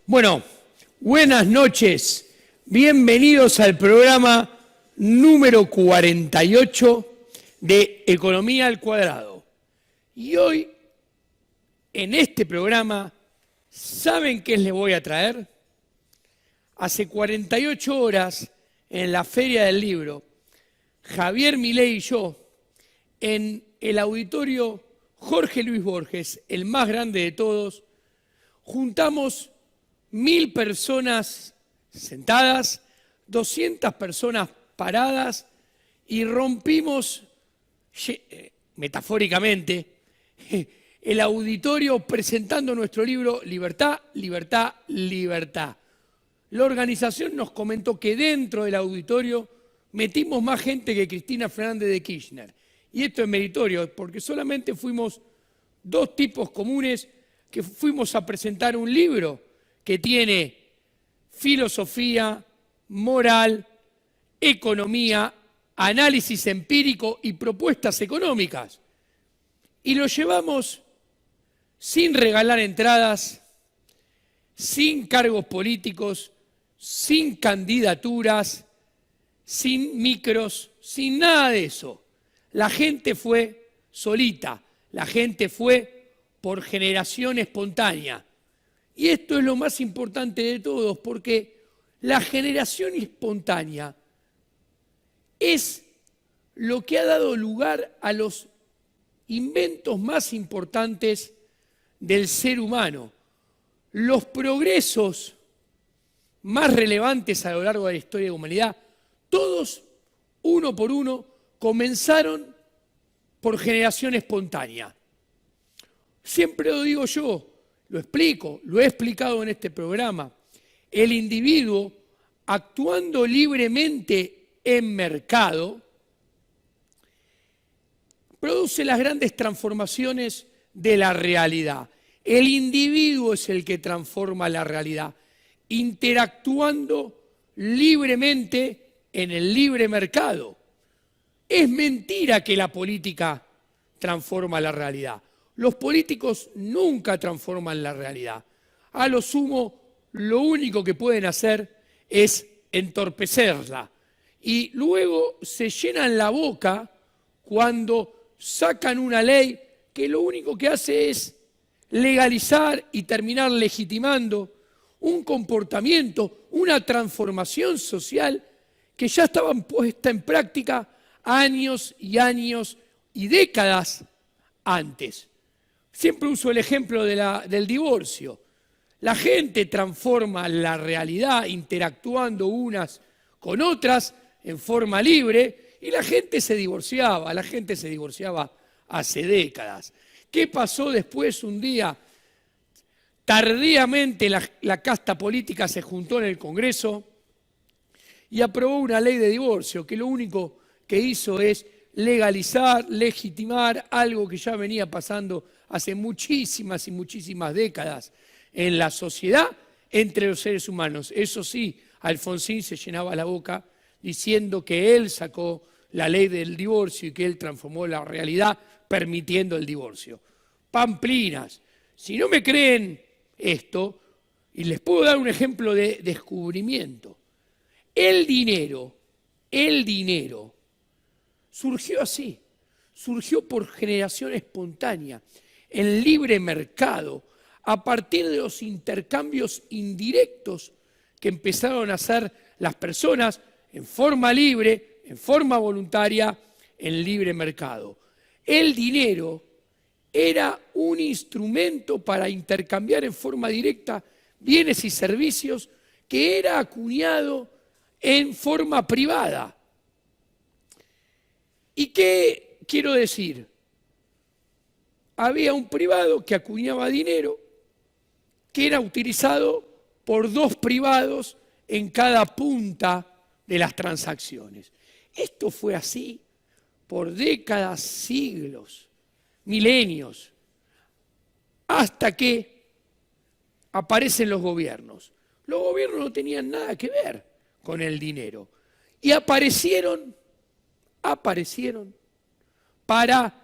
Bueno, buenas noches. Bienvenidos al programa número 48 de Economía al Cuadrado. Y hoy, en este programa, ¿saben qué les voy a traer? Hace 48 horas, en la Feria del Libro, Javier Milei y yo, en el auditorio Jorge Luis Borges, el más grande de todos, juntamos 1000 personas sentadas, 200 personas paradas y rompimos, metafóricamente, el auditorio presentando nuestro libro Libertad, Libertad, Libertad. La organización nos comentó que dentro del auditorio metimos más gente que Cristina Fernández de Kirchner. Y esto es meritorio, porque solamente fuimos 2 tipos comunes que fuimos a presentar un libro que tiene filosofía, moral, economía, análisis empírico y propuestas económicas. Y lo llevamos sin regalar entradas, sin cargos políticos, sin candidaturas, sin micros, sin nada de eso. La gente fue solita, la gente fue por generación espontánea. Y esto es lo más importante de todos, porque la generación espontánea es lo que ha dado lugar a los inventos más importantes del ser humano. Los progresos más relevantes a lo largo de la historia de la humanidad, todos, uno por uno, comenzaron por generación espontánea. Siempre lo digo yo, lo explico, lo he explicado en este programa. El individuo, actuando libremente en mercado, produce las grandes transformaciones de la realidad. El individuo es el que transforma la realidad, interactuando libremente en el libre mercado. Es mentira que la política transforma la realidad. Los políticos nunca transforman la realidad. A lo sumo, lo único que pueden hacer es entorpecerla. Y luego se llenan la boca cuando sacan una ley que lo único que hace es legalizar y terminar legitimando un comportamiento, una transformación social que ya estaban puesta en práctica años y años y décadas antes. Siempre uso el ejemplo del divorcio. La gente transforma la realidad interactuando unas con otras en forma libre y la gente se divorciaba hace décadas. ¿Qué pasó después? Un día, tardíamente, la casta política se juntó en el Congreso y aprobó una ley de divorcio que lo único que hizo es legalizar, legitimar algo que ya venía pasando hace muchísimas y muchísimas décadas en la sociedad entre los seres humanos. Eso sí, Alfonsín se llenaba la boca diciendo que él sacó la ley del divorcio y que él transformó la realidad permitiendo el divorcio. Pamplinas. Si no me creen esto, y les puedo dar un ejemplo de descubrimiento. El dinero surgió así, surgió por generación espontánea, en libre mercado, a partir de los intercambios indirectos que empezaron a hacer las personas en forma libre, en forma voluntaria, en libre mercado. El dinero era un instrumento para intercambiar en forma directa bienes y servicios que era acuñado en forma privada. ¿Y qué quiero decir? Había un privado que acuñaba dinero que era utilizado por 2 privados en cada punta de las transacciones. Esto fue así por décadas, siglos, milenios, hasta que aparecen los gobiernos. Los gobiernos no tenían nada que ver con el dinero y aparecieron para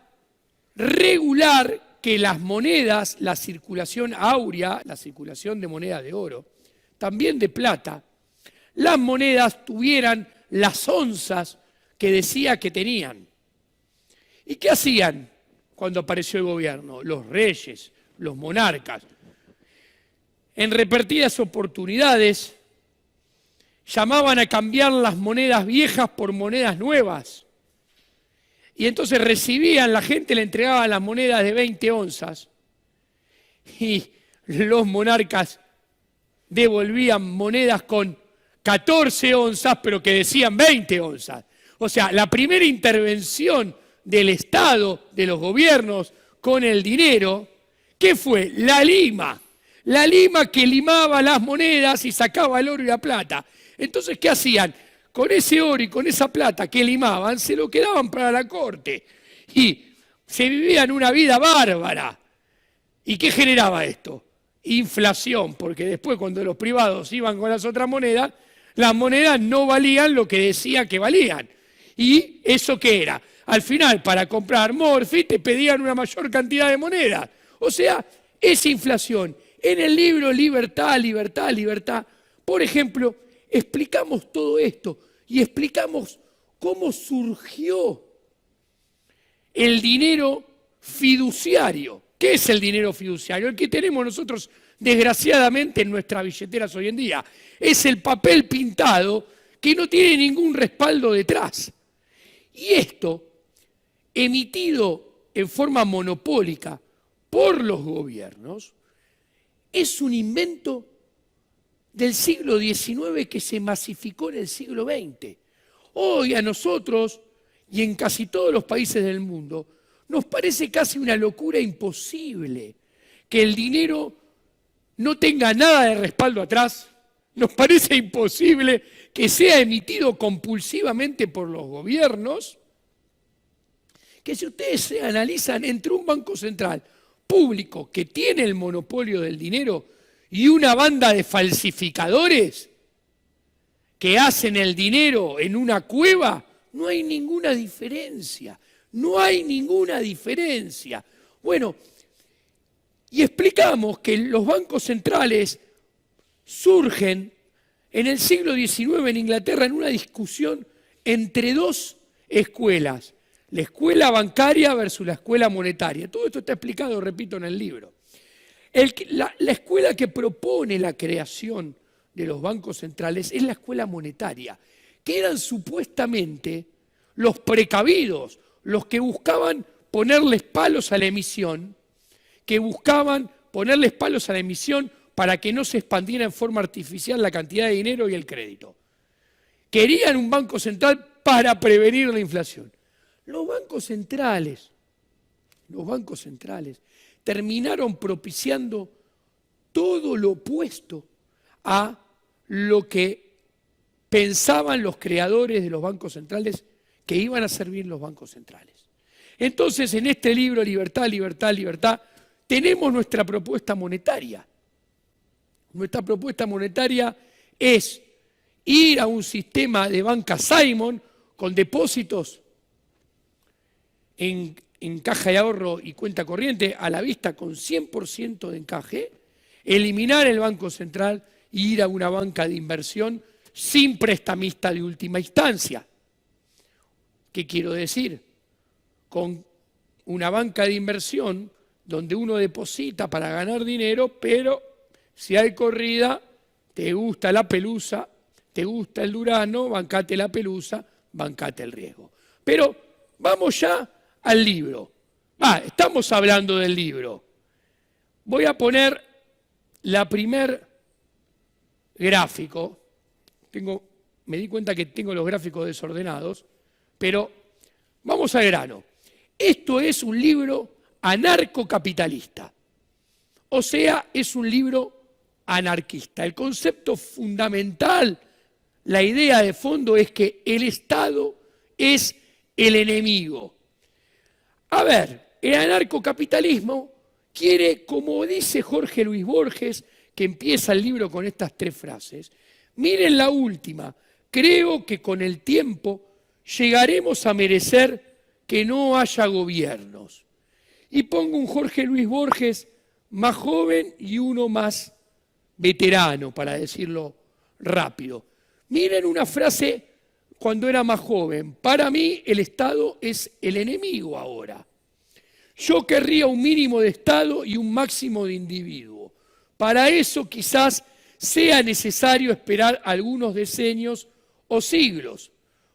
regular que las monedas, la circulación áurea, la circulación de moneda de oro, también de plata, las monedas tuvieran las onzas que decía que tenían. ¿Y qué hacían cuando apareció el gobierno? Los reyes, los monarcas, en repetidas oportunidades, llamaban a cambiar las monedas viejas por monedas nuevas. Y entonces recibían, la gente le entregaba las monedas de 20 onzas y los monarcas devolvían monedas con 14 onzas, pero que decían 20 onzas. O sea, la primera intervención del Estado, de los gobiernos, con el dinero, ¿qué fue? La lima. La lima que limaba las monedas y sacaba el oro y la plata. Entonces, ¿qué hacían? Con ese oro y con esa plata que limaban, se lo quedaban para la corte. Y se vivían una vida bárbara. ¿Y qué generaba esto? Inflación, porque después cuando los privados iban con las otras monedas, las monedas no valían lo que decía que valían. ¿Y eso qué era? Al final, para comprar Morphy, te pedían una mayor cantidad de monedas. O sea, es inflación. En el libro Libertad, Libertad, Libertad, por ejemplo, explicamos todo esto y explicamos cómo surgió el dinero fiduciario. ¿Qué es el dinero fiduciario? El que tenemos nosotros, desgraciadamente, en nuestras billeteras hoy en día. Es el papel pintado que no tiene ningún respaldo detrás. Y esto, emitido en forma monopólica por los gobiernos, es un invento del siglo XIX que se masificó en el siglo XX. Hoy a nosotros, y en casi todos los países del mundo, nos parece casi una locura imposible que el dinero no tenga nada de respaldo atrás. Nos parece imposible que sea emitido compulsivamente por los gobiernos, que si ustedes se analizan entre un banco central público que tiene el monopolio del dinero y una banda de falsificadores que hacen el dinero en una cueva, no hay ninguna diferencia. No hay ninguna diferencia. Bueno, y explicamos que los bancos centrales surgen en el siglo XIX en Inglaterra en una discusión entre dos escuelas, la escuela bancaria versus la escuela monetaria. Todo esto está explicado, repito, en el libro. La escuela que propone la creación de los bancos centrales es la escuela monetaria, que eran supuestamente los precavidos, los que buscaban ponerles palos a la emisión, para que no se expandiera en forma artificial la cantidad de dinero y el crédito. Querían un banco central para prevenir la inflación. Los bancos centrales terminaron propiciando todo lo opuesto a lo que pensaban los creadores de los bancos centrales que iban a servir los bancos centrales. Entonces, en este libro, Libertad, Libertad, Libertad, tenemos nuestra propuesta monetaria. Nuestra propuesta monetaria es ir a un sistema de banca Simon con depósitos en caja de ahorro y cuenta corriente a la vista con 100% de encaje, eliminar el Banco Central e ir a una banca de inversión sin prestamista de última instancia. ¿Qué quiero decir? Con una banca de inversión donde uno deposita para ganar dinero, pero si hay corrida, te gusta la pelusa, te gusta el Durano, bancate la pelusa, bancate el riesgo. Pero vamos ya al libro. Estamos hablando del libro. Voy a poner la primer gráfico. Me di cuenta que tengo los gráficos desordenados, pero vamos al grano. Esto es un libro anarcocapitalista. O sea, es un libro anarquista. El concepto fundamental, la idea de fondo es que el Estado es el enemigo. A ver, el anarcocapitalismo quiere, como dice Jorge Luis Borges, que empieza el libro con estas 3 frases, miren la última, creo que con el tiempo llegaremos a merecer que no haya gobiernos. Y pongo un Jorge Luis Borges más joven y uno más veterano, para decirlo rápido. Miren una frase cuando era más joven. Para mí el Estado es el enemigo ahora. Yo querría un mínimo de Estado y un máximo de individuo. Para eso quizás sea necesario esperar algunos decenios o siglos,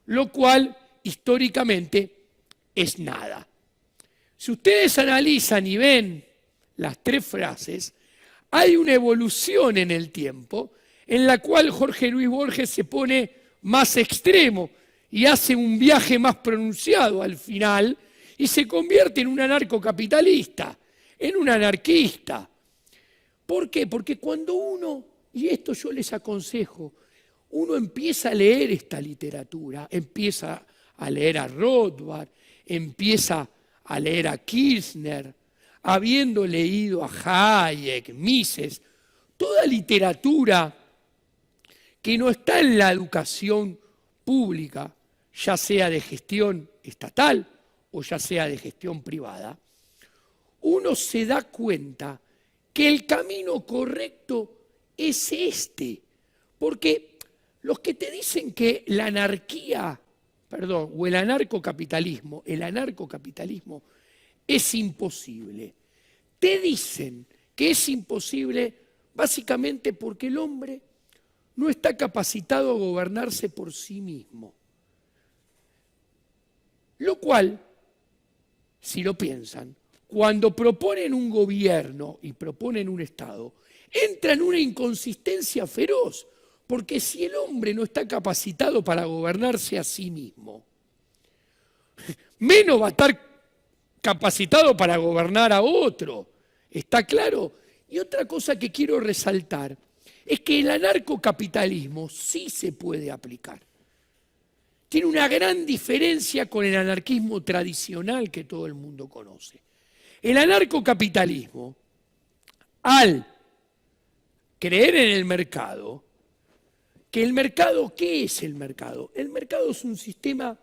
lo cual históricamente es nada. Si ustedes analizan y ven las tres frases, hay una evolución en el tiempo en la cual Jorge Luis Borges se pone más extremo y hace un viaje más pronunciado al final y se convierte en un anarcocapitalista, en un anarquista. ¿Por qué? Porque cuando uno, y esto yo les aconsejo, uno empieza a leer esta literatura, empieza a leer a Rothbard, empieza a leer a Kirchner, habiendo leído a Hayek, Mises, toda literatura que no está en la educación pública, ya sea de gestión estatal o ya sea de gestión privada, uno se da cuenta que el camino correcto es este. Porque los que te dicen que la anarquía, o el anarcocapitalismo es imposible, te dicen que es imposible básicamente porque el hombre no está capacitado a gobernarse por sí mismo. Lo cual, si lo piensan, cuando proponen un gobierno y proponen un Estado, entra en una inconsistencia feroz, porque si el hombre no está capacitado para gobernarse a sí mismo, menos va a estar capacitado para gobernar a otro. ¿Está claro? Y otra cosa que quiero resaltar es que el anarcocapitalismo sí se puede aplicar. Tiene una gran diferencia con el anarquismo tradicional que todo el mundo conoce. El anarcocapitalismo, al creer en el mercado, que el mercado, ¿qué es el mercado? El mercado es un sistema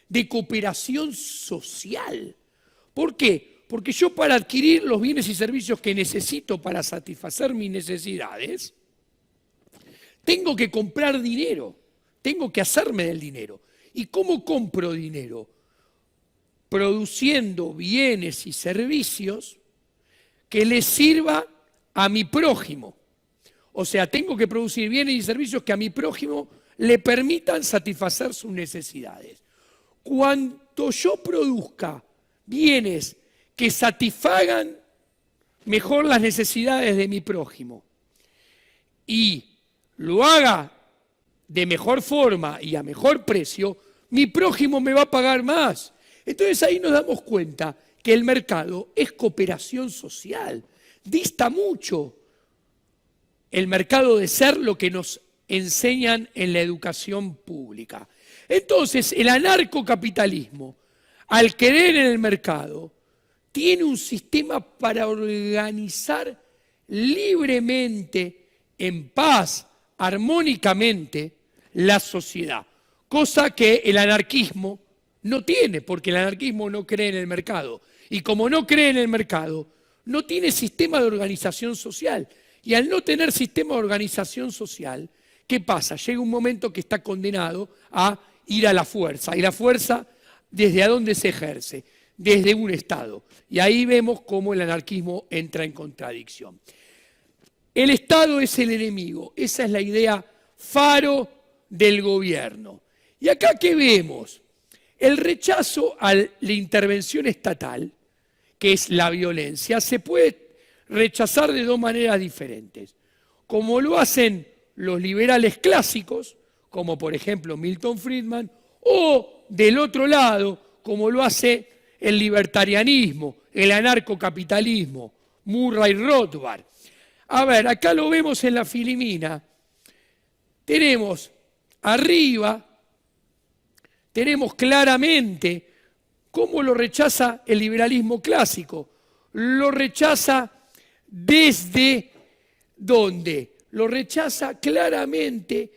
de cooperación social. ¿Por qué? Porque yo para adquirir los bienes y servicios que necesito para satisfacer mis necesidades, tengo que comprar dinero, tengo que hacerme del dinero. ¿Y cómo compro dinero? Produciendo bienes y servicios que les sirva a mi prójimo. O sea, tengo que producir bienes y servicios que a mi prójimo le permitan satisfacer sus necesidades. Cuanto yo produzca bienes que satisfagan mejor las necesidades de mi prójimo y lo haga de mejor forma y a mejor precio, mi prójimo me va a pagar más. Entonces ahí nos damos cuenta que el mercado es cooperación social. Dista mucho el mercado de ser lo que nos enseñan en la educación pública. Entonces el anarcocapitalismo, al querer en el mercado, tiene un sistema para organizar libremente, en paz, armónicamente, la sociedad. Cosa que el anarquismo no tiene, porque el anarquismo no cree en el mercado. Y como no cree en el mercado, no tiene sistema de organización social. Y al no tener sistema de organización social, ¿qué pasa? Llega un momento que está condenado a ir a la fuerza. Y la fuerza, ¿desde a dónde se ejerce? Desde un Estado. Y ahí vemos cómo el anarquismo entra en contradicción. El Estado es el enemigo. Esa es la idea faro del gobierno. Y acá, ¿qué vemos? El rechazo a la intervención estatal, que es la violencia, se puede rechazar de dos maneras diferentes. Como lo hacen los liberales clásicos, como por ejemplo Milton Friedman, o del otro lado, como lo hace el libertarianismo, el anarcocapitalismo, Murray Rothbard. A ver, acá lo vemos en la Filimina. Tenemos arriba, tenemos claramente cómo lo rechaza el liberalismo clásico. Lo rechaza desde ¿dónde? Lo rechaza claramente,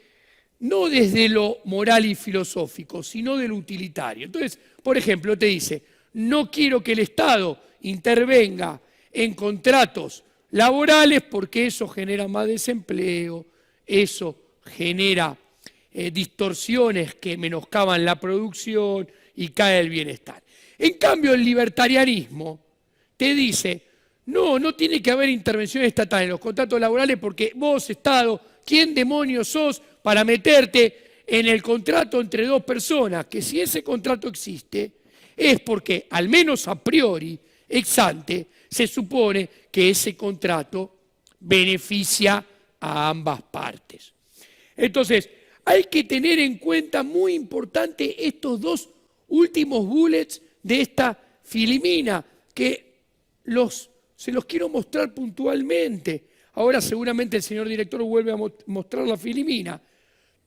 no desde lo moral y filosófico, sino de lo utilitario. Entonces, por ejemplo, te dice, no quiero que el Estado intervenga en contratos laborales porque eso genera más desempleo, eso genera distorsiones que menoscaban la producción y cae el bienestar. En cambio, el libertarianismo te dice, no tiene que haber intervención estatal en los contratos laborales porque vos, Estado, ¿quién demonios sos para meterte en el contrato entre dos personas? Que si ese contrato existe, es porque, al menos a priori, ex ante, se supone que ese contrato beneficia a ambas partes. Entonces, hay que tener en cuenta, muy importante, estos dos últimos bullets de esta Filimina, que se los quiero mostrar puntualmente. Ahora seguramente el señor director vuelve a mostrar la Filimina.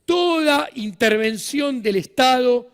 Toda intervención del Estado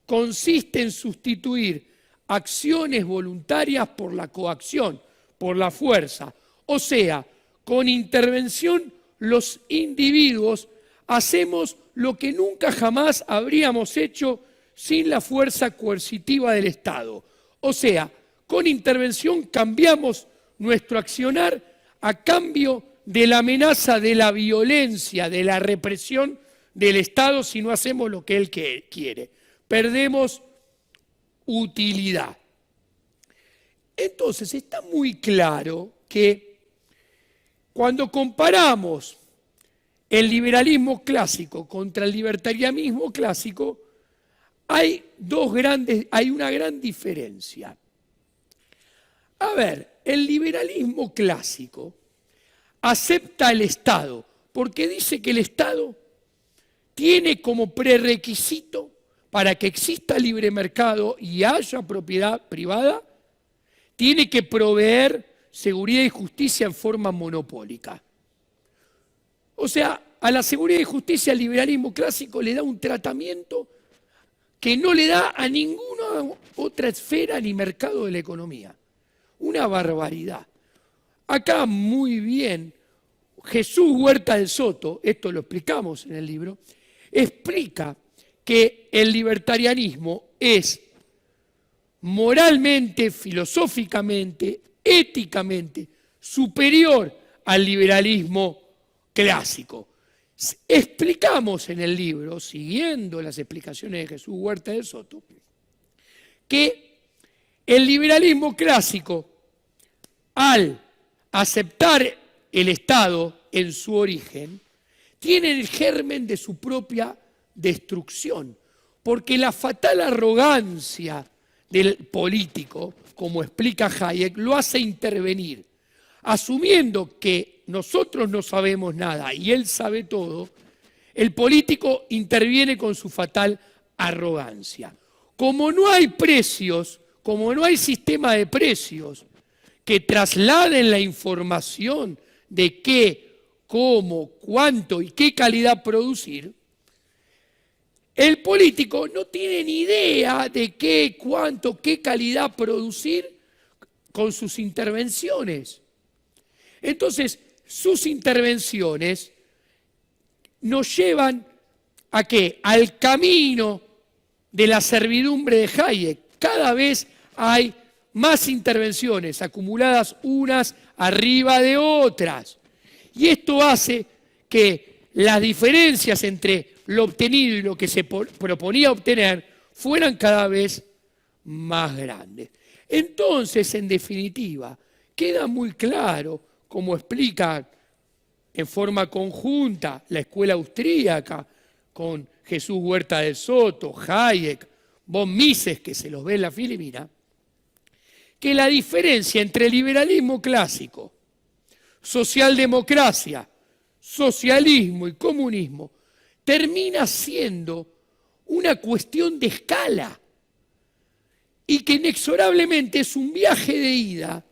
consiste en sustituir acciones voluntarias por la coacción, por la fuerza. O sea, con intervención los individuos hacemos lo que nunca jamás habríamos hecho sin la fuerza coercitiva del Estado. O sea, con intervención cambiamos nuestro accionar a cambio de la amenaza de la violencia, de la represión del Estado si no hacemos lo que él quiere. Perdemos utilidad. Entonces está muy claro que cuando comparamos el liberalismo clásico contra el libertarianismo clásico, hay una gran diferencia. A ver, el liberalismo clásico acepta el Estado porque dice que el Estado tiene como prerequisito para que exista libre mercado y haya propiedad privada, tiene que proveer seguridad y justicia en forma monopólica. O sea, a la seguridad y justicia el liberalismo clásico le da un tratamiento que no le da a ninguna otra esfera ni mercado de la economía. Una barbaridad. Acá muy bien, Jesús Huerta del Soto, esto lo explicamos en el libro, explica que el libertarianismo es moralmente, filosóficamente, éticamente superior al liberalismo clásico. Explicamos en el libro, siguiendo las explicaciones de Jesús Huerta del Soto, que el liberalismo clásico, al aceptar el Estado en su origen, tiene el germen de su propia destrucción, porque la fatal arrogancia del político, como explica Hayek, lo hace intervenir, asumiendo que nosotros no sabemos nada y él sabe todo. El político interviene con su fatal arrogancia. Como no hay precios, como no hay sistema de precios que trasladen la información de qué, cómo, cuánto y qué calidad producir, el político no tiene ni idea de qué, cuánto, qué calidad producir con sus intervenciones. Entonces, sus intervenciones nos llevan ¿a qué? Al camino de la servidumbre de Hayek. Cada vez hay más intervenciones acumuladas unas arriba de otras. Y esto hace que las diferencias entre lo obtenido y lo que se proponía obtener fueran cada vez más grandes. Entonces, en definitiva, queda muy claro, como explica en forma conjunta la escuela austríaca con Jesús Huerta del Soto, Hayek, von Mises, que se los ve en la Filimina, que la diferencia entre liberalismo clásico, socialdemocracia, socialismo y comunismo termina siendo una cuestión de escala y que inexorablemente es un viaje de ida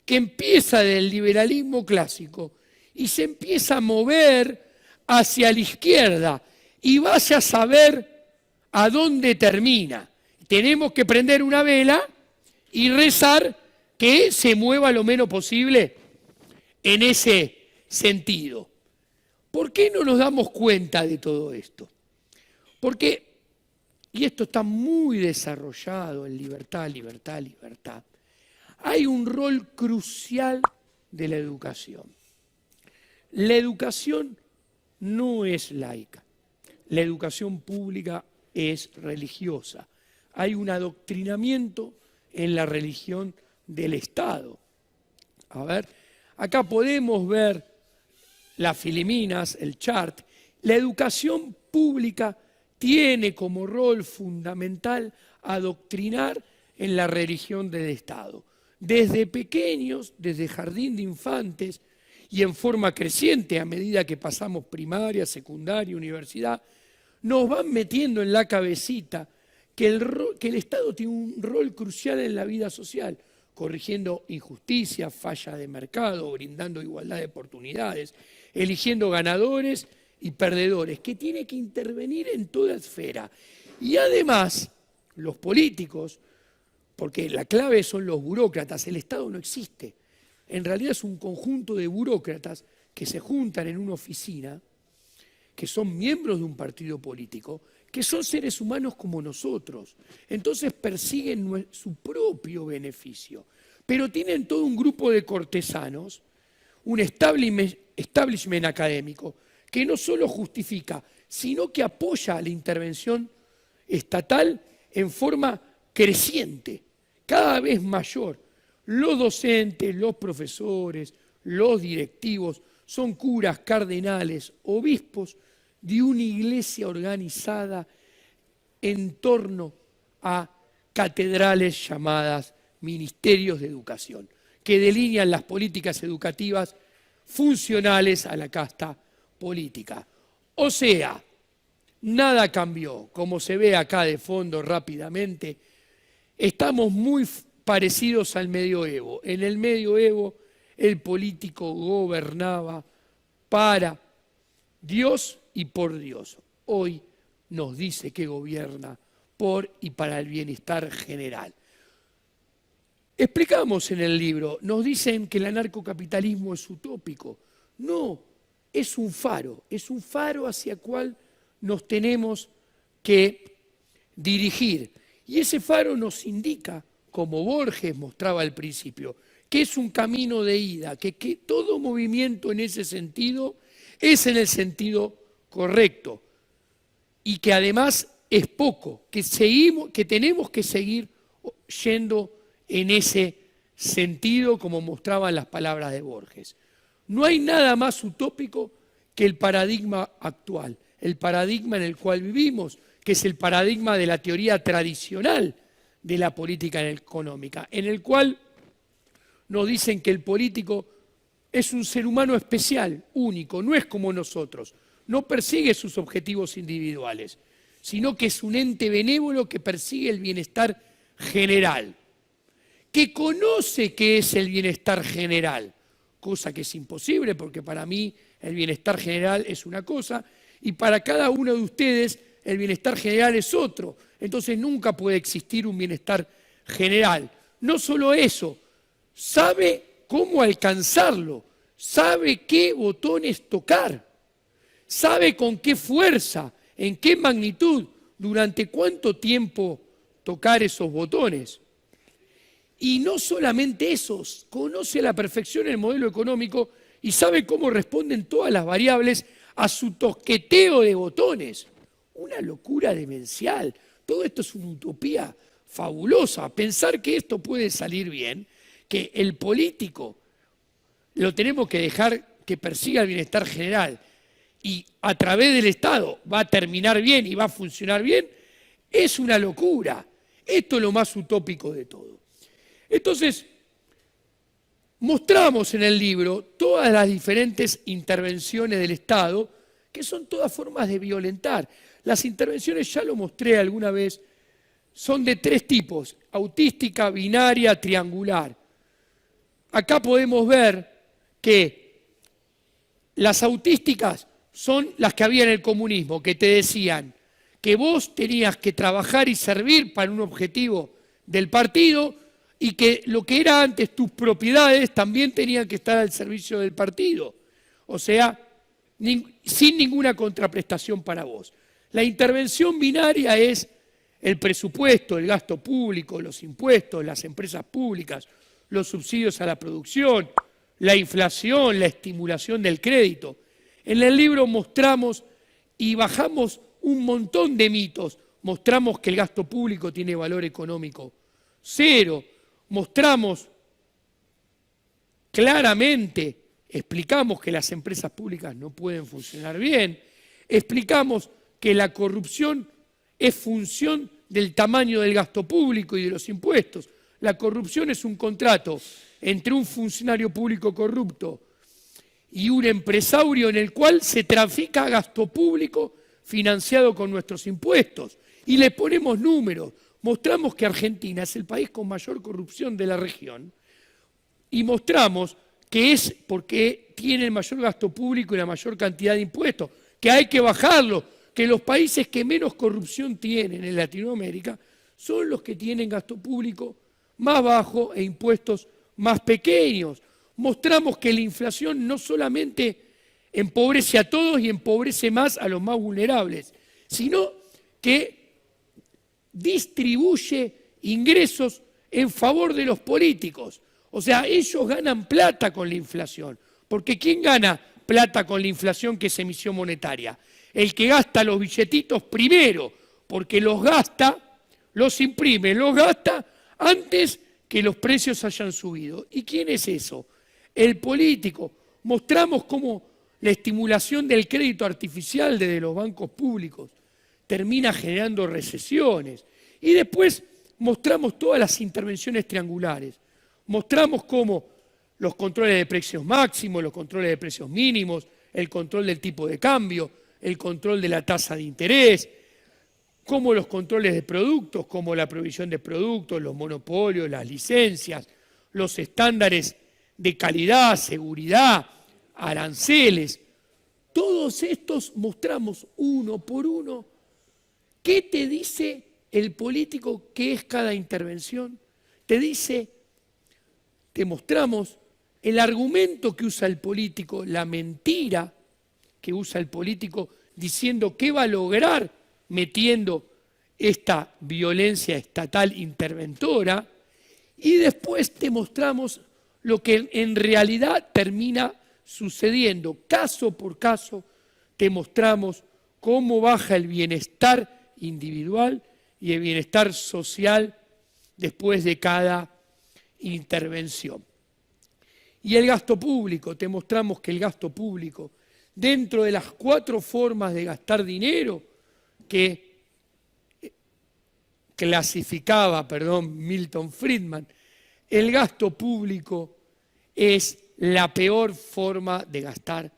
que empieza del liberalismo clásico y se empieza a mover hacia la izquierda y vaya a saber a dónde termina. Tenemos que prender una vela y rezar que se mueva lo menos posible en ese sentido. ¿Por qué no nos damos cuenta de todo esto? Porque, y esto está muy desarrollado en libertad, libertad, libertad, hay un rol crucial de la educación. La educación no es laica. La educación pública es religiosa. Hay un adoctrinamiento en la religión del Estado. A ver, acá podemos ver las filiminas, el chart. La educación pública tiene como rol fundamental adoctrinar en la religión del Estado. Desde pequeños, desde jardín de infantes y en forma creciente a medida que pasamos primaria, secundaria, universidad, nos van metiendo en la cabecita que el Estado tiene un rol crucial en la vida social, corrigiendo injusticias, fallas de mercado, brindando igualdad de oportunidades, eligiendo ganadores y perdedores, que tiene que intervenir en toda esfera. Y además, los políticos, porque la clave son los burócratas, el Estado no existe. En realidad es un conjunto de burócratas que se juntan en una oficina, que son miembros de un partido político, que son seres humanos como nosotros. Entonces persiguen su propio beneficio, pero tienen todo un grupo de cortesanos, un establishment académico, que no solo justifica, sino que apoya la intervención estatal en forma creciente, cada vez mayor. Los docentes, los profesores, los directivos son curas, cardenales, obispos de una iglesia organizada en torno a catedrales llamadas ministerios de educación, que delinean las políticas educativas funcionales a la casta política. O sea, nada cambió, como se ve acá de fondo rápidamente, estamos muy parecidos al medioevo. En el medioevo el político gobernaba para Dios y por Dios. Hoy nos dice que gobierna por y para el bienestar general. Explicamos en el libro, nos dicen que el anarcocapitalismo es utópico. No, es un faro hacia el cual nos tenemos que dirigir. Y ese faro nos indica, como Borges mostraba al principio, que es un camino de ida, que todo movimiento en ese sentido es en el sentido correcto y que además es poco, que tenemos que seguir yendo en ese sentido como mostraban las palabras de Borges. No hay nada más utópico que el paradigma actual, el paradigma en el cual vivimos, que es el paradigma de la teoría tradicional de la política económica, en el cual nos dicen que el político es un ser humano especial, único, no es como nosotros, no persigue sus objetivos individuales, sino que es un ente benévolo que persigue el bienestar general, que conoce qué es el bienestar general, cosa que es imposible porque para mí el bienestar general es una cosa y para cada uno de ustedes el bienestar general es otro. Entonces nunca puede existir un bienestar general. No solo eso, sabe cómo alcanzarlo, sabe qué botones tocar, sabe con qué fuerza, en qué magnitud, durante cuánto tiempo tocar esos botones. Y no solamente eso, conoce a la perfección el modelo económico y sabe cómo responden todas las variables a su toqueteo de botones. Una locura demencial. Todo esto es una utopía fabulosa. Pensar que esto puede salir bien, que el político lo tenemos que dejar que persiga el bienestar general y a través del Estado va a terminar bien y va a funcionar bien, es una locura. Esto es lo más utópico de todo. Entonces, mostramos en el libro todas las diferentes intervenciones del Estado, que son todas formas de violentar. Las intervenciones, ya lo mostré alguna vez, son de tres tipos: autística, binaria, triangular. Acá podemos ver que las autísticas son las que había en el comunismo, que te decían que vos tenías que trabajar y servir para un objetivo del partido y que lo que era antes tus propiedades también tenían que estar al servicio del partido. O sea, sin ninguna contraprestación para vos. La intervención binaria es el presupuesto, el gasto público, los impuestos, las empresas públicas, los subsidios a la producción, la inflación, la estimulación del crédito. En el libro mostramos y bajamos un montón de mitos. Mostramos que el gasto público tiene valor económico cero. Mostramos claramente, explicamos que las empresas públicas no pueden funcionar bien. Explicamos que la corrupción es función del tamaño del gasto público y de los impuestos. La corrupción es un contrato entre un funcionario público corrupto y un empresario en el cual se trafica gasto público financiado con nuestros impuestos. Y le ponemos números. Mostramos que Argentina es el país con mayor corrupción de la región y mostramos que es porque tiene el mayor gasto público y la mayor cantidad de impuestos, que hay que bajarlo, que los países que menos corrupción tienen en Latinoamérica son los que tienen gasto público más bajo e impuestos más pequeños. Mostramos que la inflación no solamente empobrece a todos y empobrece más a los más vulnerables, sino que distribuye ingresos en favor de los políticos. O sea, ellos ganan plata con la inflación. Porque ¿quién gana plata con la inflación que es emisión monetaria? El que gasta los billetitos primero, porque los gasta, los imprime, los gasta antes que los precios hayan subido. ¿Y quién es eso? El político. Mostramos cómo la estimulación del crédito artificial desde los bancos públicos termina generando recesiones. Y después mostramos todas las intervenciones triangulares. Mostramos cómo los controles de precios máximos, los controles de precios mínimos, el control del tipo de cambio, el control de la tasa de interés, cómo los controles de productos, como la provisión de productos, los monopolios, las licencias, los estándares de calidad, seguridad, aranceles, todos estos mostramos uno por uno. ¿Qué te dice el político que es cada intervención? Te mostramos el argumento que usa el político, la mentira que usa el político diciendo qué va a lograr metiendo esta violencia estatal interventora, y después te mostramos lo que en realidad termina sucediendo. Caso por caso te mostramos cómo baja el bienestar individual y el bienestar social después de cada intervención. Y el gasto público, te mostramos que el gasto público, dentro de las 4 formas de gastar dinero que clasificaba, Milton Friedman, el gasto público es la peor forma de gastar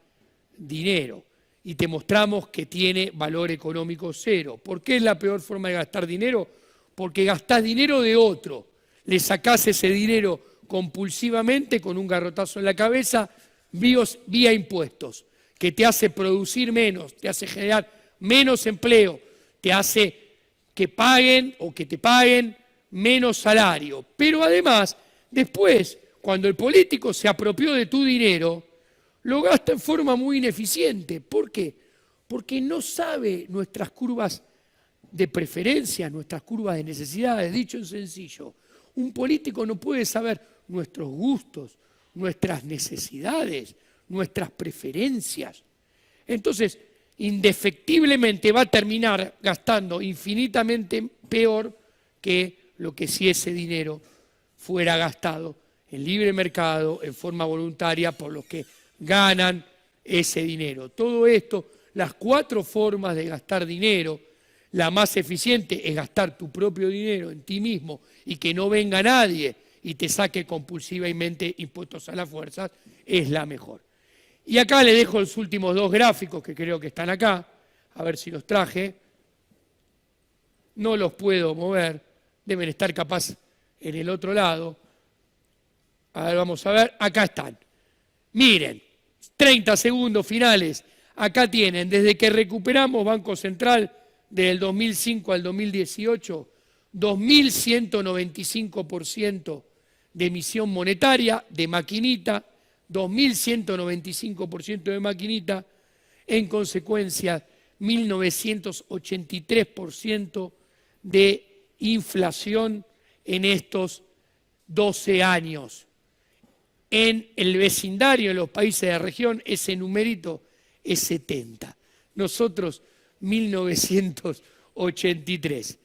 dinero. Y te mostramos que tiene valor económico cero. ¿Por qué es la peor forma de gastar dinero? Porque gastás dinero de otro, le sacás ese dinero compulsivamente con un garrotazo en la cabeza vía impuestos, que te hace producir menos, te hace generar menos empleo, te hace que paguen o que te paguen menos salario. Pero además, después, cuando el político se apropió de tu dinero, lo gasta en forma muy ineficiente. ¿Por qué? Porque no sabe nuestras curvas de preferencia, nuestras curvas de necesidades. Dicho en sencillo, un político no puede saber nuestros gustos, nuestras necesidades, nuestras preferencias. Entonces, indefectiblemente va a terminar gastando infinitamente peor que lo que si ese dinero fuera gastado en libre mercado, en forma voluntaria, por los que ganan ese dinero. Todo esto, las 4 formas de gastar dinero, la más eficiente es gastar tu propio dinero en ti mismo y que no venga nadie y te saque compulsivamente impuestos a las fuerzas, es la mejor. Y acá le dejo los últimos 2 gráficos que creo que están acá, a ver si los traje. No los puedo mover, deben estar capaz en el otro lado. A ver, vamos a ver, acá están. Miren, 30 segundos finales, acá tienen, desde que recuperamos Banco Central del 2005 al 2018, 2.195% de emisión monetaria, de maquinita, 2.195% de maquinita, en consecuencia 1.983% de inflación en estos 12 años. En el vecindario, en los países de la región, ese numerito es 70. Nosotros, 1983.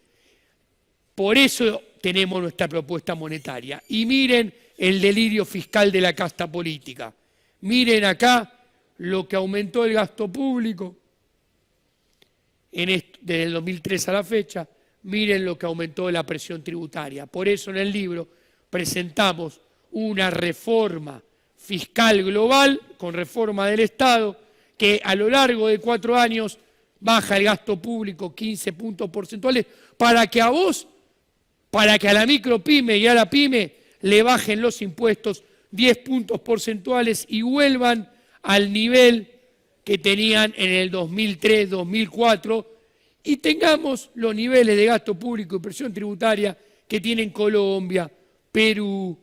Por eso tenemos nuestra propuesta monetaria. Y miren el delirio fiscal de la casta política. Miren acá lo que aumentó el gasto público desde el 2003 a la fecha. Miren lo que aumentó la presión tributaria. Por eso en el libro presentamos una reforma fiscal global con reforma del Estado que a lo largo de 4 años baja el gasto público 15 puntos porcentuales para que a la micropyme y a la pyme le bajen los impuestos 10 puntos porcentuales y vuelvan al nivel que tenían en el 2003, 2004 y tengamos los niveles de gasto público y presión tributaria que tienen Colombia, Perú,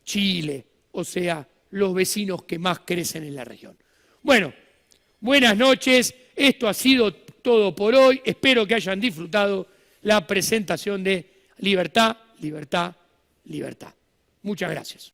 Chile, o sea, los vecinos que más crecen en la región. Bueno, buenas noches, esto ha sido todo por hoy, espero que hayan disfrutado la presentación de Libertad, Libertad, Libertad. Muchas gracias.